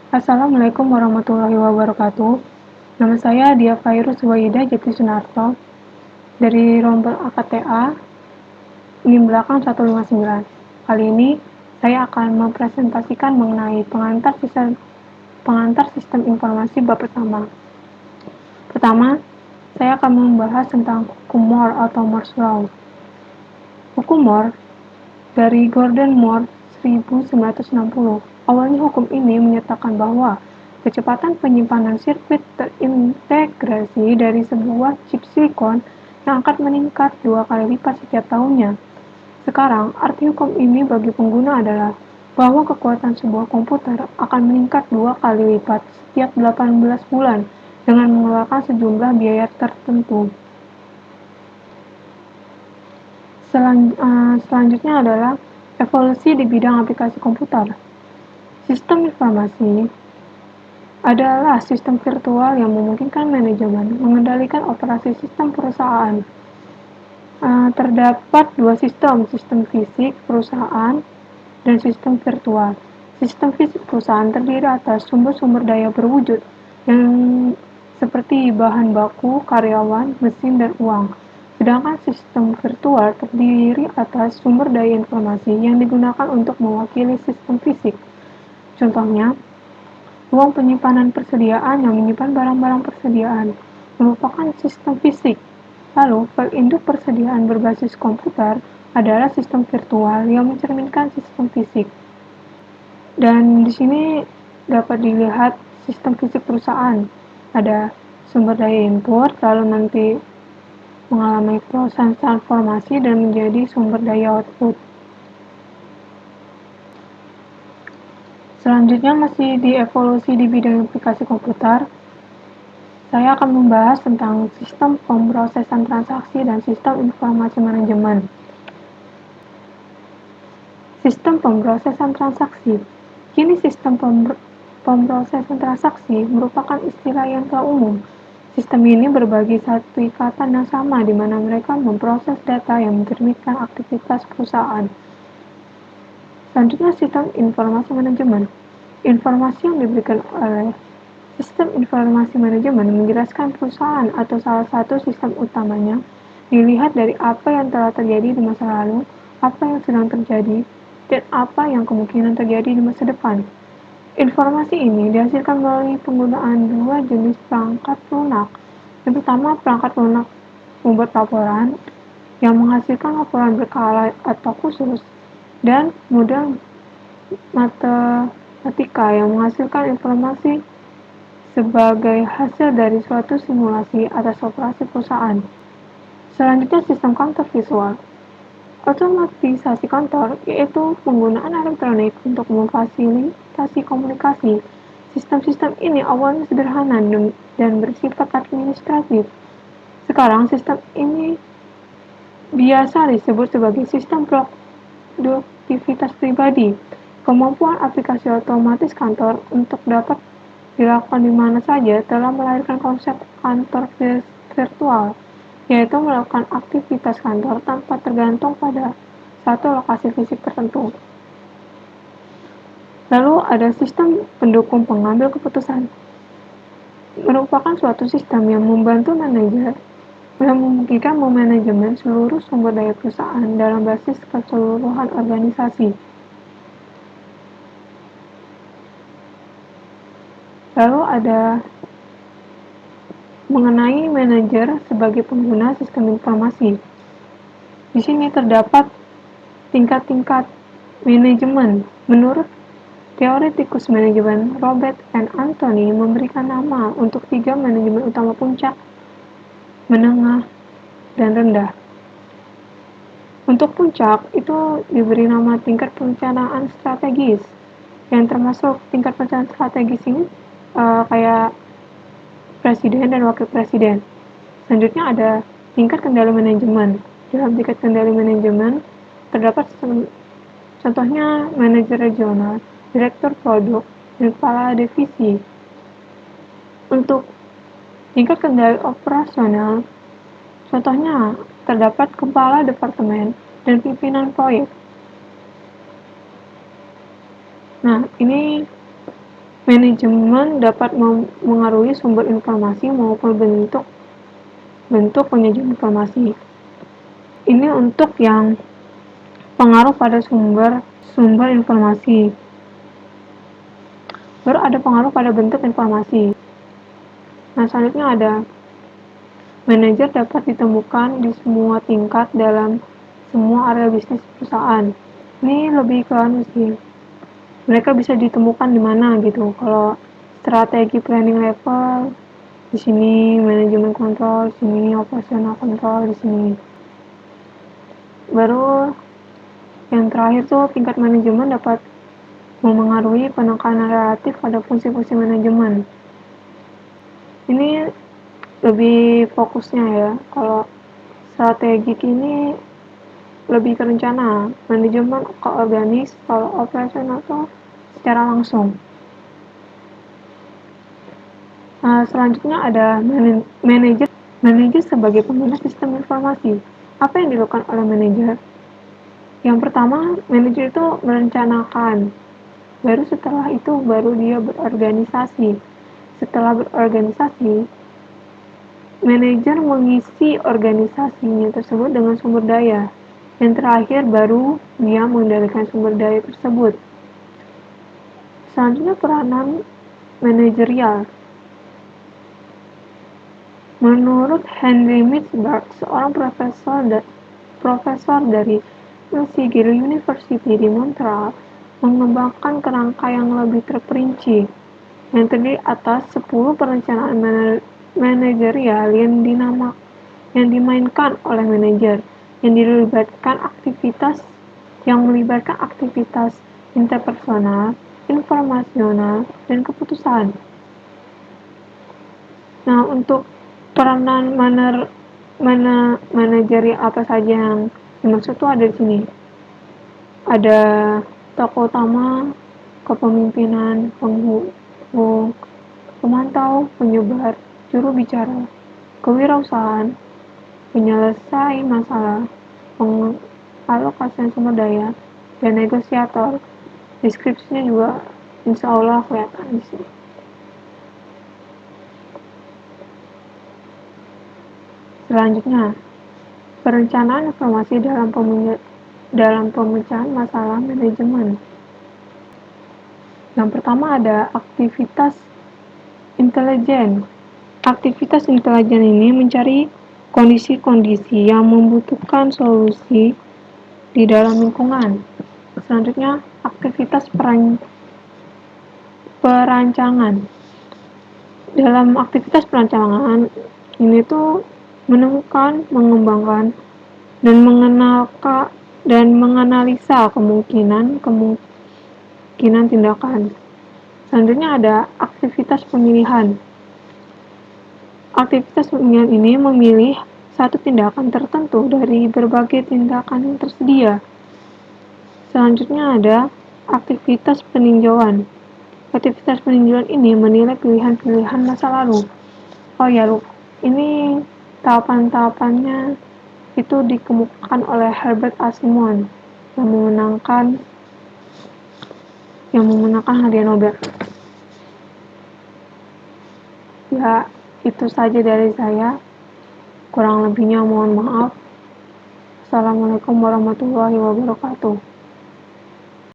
Assalamualaikum warahmatullahi wabarakatuh. Nama saya Dia Fairuz Wahidah Jati Sunarto dari Rombel AKTA NIM belakang 159. Kali ini saya akan mempresentasikan mengenai pengantar sistem informasi bab pertama. Pertama, saya akan membahas tentang hukum Moore atau Moore's Law. Hukum Moore dari Gordon Moore 1960. Awalnya hukum ini menyatakan bahwa kecepatan penyimpanan sirkuit terintegrasi dari sebuah chip silikon yang akan meningkat 2 kali lipat setiap tahunnya. Sekarang, arti hukum ini bagi pengguna adalah bahwa kekuatan sebuah komputer akan meningkat 2 kali lipat setiap 18 bulan dengan mengeluarkan sejumlah biaya tertentu. Selanjutnya adalah evolusi di bidang aplikasi komputer. Sistem informasi adalah sistem virtual yang memungkinkan manajemen mengendalikan operasi sistem perusahaan. Terdapat dua sistem fisik perusahaan dan sistem virtual. Sistem fisik perusahaan terdiri atas sumber-sumber daya berwujud yang seperti bahan baku, karyawan, mesin, dan uang. Sedangkan sistem virtual terdiri atas sumber daya informasi yang digunakan untuk mewakili sistem fisik. Contohnya, ruang penyimpanan persediaan yang menyimpan barang-barang persediaan merupakan sistem fisik. Lalu, file induk persediaan berbasis komputer adalah sistem virtual yang mencerminkan sistem fisik. Dan di sini dapat dilihat sistem fisik perusahaan. Ada sumber daya input, lalu nanti mengalami proses transformasi dan menjadi sumber daya output. Selanjutnya masih di evolusi di bidang aplikasi komputer, saya akan membahas tentang sistem pemrosesan transaksi dan sistem informasi manajemen. Sistem pemrosesan transaksi. Kini sistem pemrosesan transaksi merupakan istilah yang telah umum. Sistem ini berbagi satu ikatan yang sama di mana mereka memproses data yang mencerminkan aktivitas perusahaan. Selanjutnya sistem informasi manajemen. Informasi yang diberikan oleh sistem informasi manajemen menjelaskan perusahaan atau salah satu sistem utamanya dilihat dari apa yang telah terjadi di masa lalu, apa yang sedang terjadi, dan apa yang kemungkinan terjadi di masa depan. Informasi ini dihasilkan melalui penggunaan dua jenis perangkat lunak. Yang pertama, perangkat lunak membuat laporan yang menghasilkan laporan berkala atau khusus, dan model matematika yang menghasilkan informasi sebagai hasil dari suatu simulasi atas operasi perusahaan. Selanjutnya, sistem kantor visual. Otomatisasi kantor yaitu penggunaan elektronik untuk memfasilitasi komunikasi. Sistem-sistem ini awalnya sederhana dan bersifat administratif. Sekarang, sistem ini biasa disebut sebagai sistem produktivitas pribadi. Kemampuan aplikasi otomatis kantor untuk dapat dilakukan di mana saja telah melahirkan konsep kantor virtual, yaitu melakukan aktivitas kantor tanpa tergantung pada satu lokasi fisik tertentu. Lalu ada sistem pendukung pengambil keputusan. Merupakan suatu sistem yang membantu manajer yang memungkinkan memanajemen seluruh sumber daya perusahaan dalam basis keseluruhan organisasi. Lalu ada mengenai manajer sebagai pengguna sistem informasi. Di sini terdapat tingkat-tingkat manajemen. Menurut teoretikus manajemen Robert N. Anthony memberikan nama untuk 3 manajemen utama: puncak, menengah, dan rendah. Untuk puncak itu diberi nama tingkat perencanaan strategis, yang termasuk tingkat perencanaan strategis ini kayak presiden dan wakil presiden. Selanjutnya ada tingkat kendali manajemen. Dalam tingkat kendali manajemen terdapat contohnya manajer regional, direktur produk, dan kepala divisi. Untuk tingkat kendali operasional, contohnya terdapat kepala departemen dan pimpinan proyek. Nah, ini Manajemen dapat mengaruhi sumber informasi maupun bentuk penyajian informasi. Ini untuk yang pengaruh pada sumber informasi. Baru ada pengaruh pada bentuk informasi. Nah, selanjutnya ada manajer dapat ditemukan di semua tingkat dalam semua area bisnis perusahaan. Ini lebih ke sih. Mereka bisa ditemukan di mana gitu. Kalau strategi planning level di sini, manajemen kontrol di sini, operasional kontrol di sini. Baru yang terakhir tuh tingkat manajemen dapat memengaruhi penekanan relatif pada fungsi-fungsi manajemen. Ini lebih fokusnya ya. Kalau strategik ini lebih ke rencana, manajemen ke organis, kalau operasional tuh secara langsung. Nah, selanjutnya ada manajer sebagai pembina sistem informasi. Apa yang dilakukan oleh manajer? Yang pertama, manajer itu merencanakan. Baru setelah itu baru dia berorganisasi. Setelah berorganisasi, manajer mengisi organisasinya tersebut dengan sumber daya. Yang terakhir baru dia mengendalikan sumber daya tersebut. Selanjutnya peranan manajerial. Menurut Henry Mitzberg, seorang profesor dari McGill University di Montreal, mengembangkan kerangka yang lebih terperinci, yang terdiri atas 10 perencanaan manajerial yang dimainkan oleh manajer, yang melibatkan aktivitas interpersonal, informasional, dan keputusan. Nah, untuk peranan manajeri apa saja yang dimaksud tuh ada di sini. Ada tokoh utama, kepemimpinan, penghubung, pemantau, penyebar, juru bicara, kewirausahaan, penyelesai masalah, pengalokasian sumber daya, dan negosiator. Deskripsinya juga insya Allah kelihatan di sini. Selanjutnya, perencanaan informasi dalam pemecahan masalah manajemen. Yang pertama ada aktivitas intelijen. Aktivitas intelijen ini mencari kondisi-kondisi yang membutuhkan solusi di dalam lingkungan. Selanjutnya, aktivitas perancangan. Dalam aktivitas perancangan ini tuh menemukan, mengembangkan, dan menganalisa kemungkinan tindakan. Selanjutnya ada aktivitas pemilihan. Aktivitas pemilihan ini memilih satu tindakan tertentu dari berbagai tindakan yang tersedia. Selanjutnya ada aktivitas peninjauan. Aktivitas peninjauan ini menilai pilihan-pilihan masa lalu. Oh ya, ini tahapan-tahapannya itu dikemukakan oleh Herbert Asimov yang memenangkan hadiah Nobel. Ya, itu saja dari saya. Kurang lebihnya mohon maaf. Assalamualaikum warahmatullahi wabarakatuh.